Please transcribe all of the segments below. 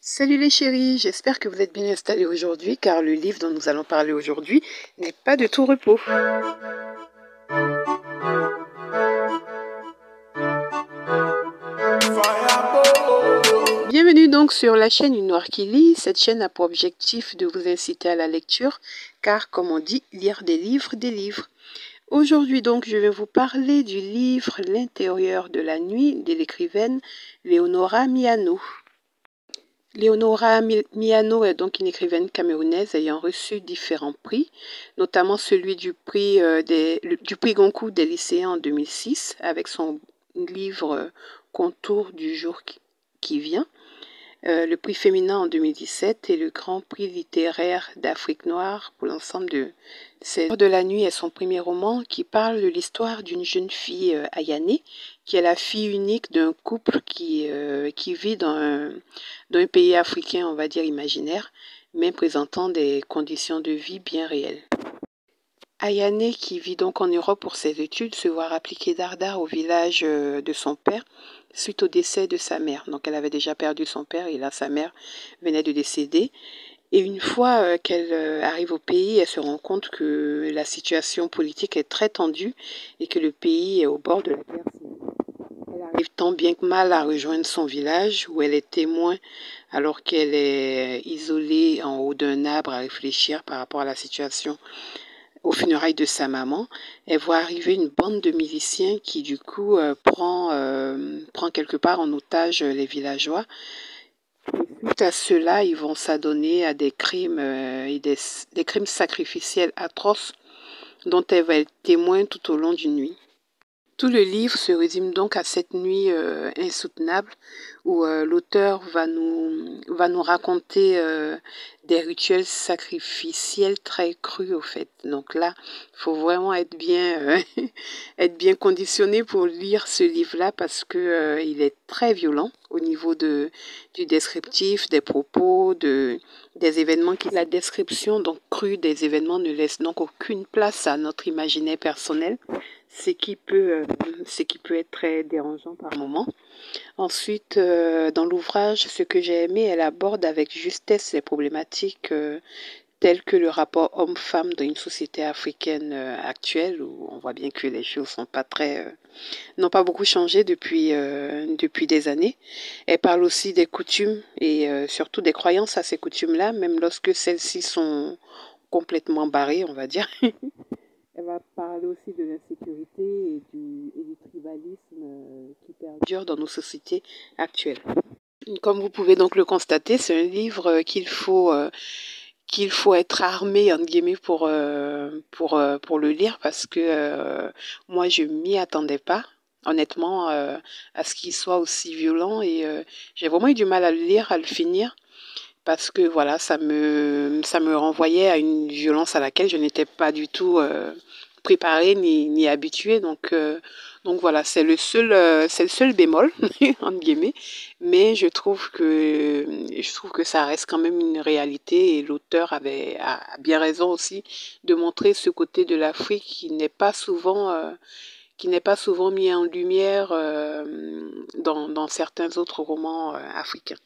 Salut les chéris, j'espère que vous êtes bien installés aujourd'hui car le livre dont nous allons parler aujourd'hui n'est pas de tout repos. Bienvenue donc sur la chaîne Une Noire qui lit. Cette chaîne a pour objectif de vous inciter à la lecture car comme on dit, lire des livres, des livres. Aujourd'hui donc je vais vous parler du livre L'intérieur de la nuit de l'écrivaine Leonora Miano. Leonora Miano est donc une écrivaine camerounaise ayant reçu différents prix, notamment celui du prix Goncourt des lycéens en 2006 avec son livre Contours du jour qui vient, le prix féminin en 2017 et le grand prix littéraire d'Afrique noire pour l'ensemble de ses de la nuit est son premier roman qui parle de l'histoire d'une jeune fille Ayane qui est la fille unique d'un couple qui vit dans un pays africain, on va dire imaginaire, mais présentant des conditions de vie bien réelles. Ayane, qui vit donc en Europe pour ses études, se voit appliquer dardard au village de son père suite au décès de sa mère. Donc elle avait déjà perdu son père et là sa mère venait de décéder. Et une fois qu'elle arrive au pays, elle se rend compte que la situation politique est très tendue et que le pays est au bord de la guerre civile. Elle arrive tant bien que mal à rejoindre son village où elle est témoin alors qu'elle est isolée en haut d'un arbre à réfléchir par rapport à la situation aux funérailles de sa maman. Elle voit arriver une bande de miliciens qui du coup prend quelque part en otage les villageois. Suite à cela, ils vont s'adonner à des crimes et des crimes sacrificiels atroces dont elle va être témoin tout au long d'une nuit. Tout le livre se résume donc à cette nuit insoutenable où l'auteur va nous raconter des rituels sacrificiels très crus au fait. Donc là, il faut vraiment être bien, être bien conditionné pour lire ce livre-là parce que il est très violent au niveau du descriptif, des propos, des événements. La description donc crue des événements ne laisse donc aucune place à notre imaginaire personnel. Ce qui peut être très dérangeant par moment. Ensuite, dans l'ouvrage, ce que j'ai aimé, elle aborde avec justesse les problématiques telles que le rapport homme-femme dans une société africaine actuelle, où on voit bien que les choses n'ont pas beaucoup changé depuis des années. Elle parle aussi des coutumes et surtout des croyances à ces coutumes-là, même lorsque celles-ci sont complètement barrées, on va dire. Elle va parler aussi de l'insécurité et du tribalisme qui perdure dans nos sociétés actuelles. Comme vous pouvez donc le constater, c'est un livre qu'il faut être armé entre guillemets pour le lire parce que moi je m'y attendais pas honnêtement à ce qu'il soit aussi violent et j'ai vraiment eu du mal à le lire, à le finir. Parce que voilà, ça me renvoyait à une violence à laquelle je n'étais pas du tout préparée ni habituée. Donc voilà, c'est le seul bémol entre guillemets. Mais je trouve que ça reste quand même une réalité et l'auteur a bien raison aussi de montrer ce côté de l'Afrique qui n'est pas souvent mis en lumière dans certains autres romans africains.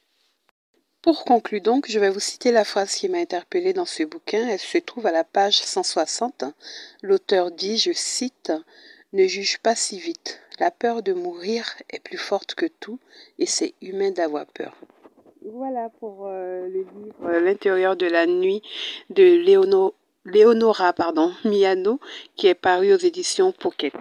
Pour conclure donc, je vais vous citer la phrase qui m'a interpellée dans ce bouquin. Elle se trouve à la page 160. L'auteur dit, je cite, « Ne juge pas si vite. La peur de mourir est plus forte que tout et c'est humain d'avoir peur. » Voilà pour le livre L'intérieur de la nuit de Leonora Miano qui est paru aux éditions Pocket.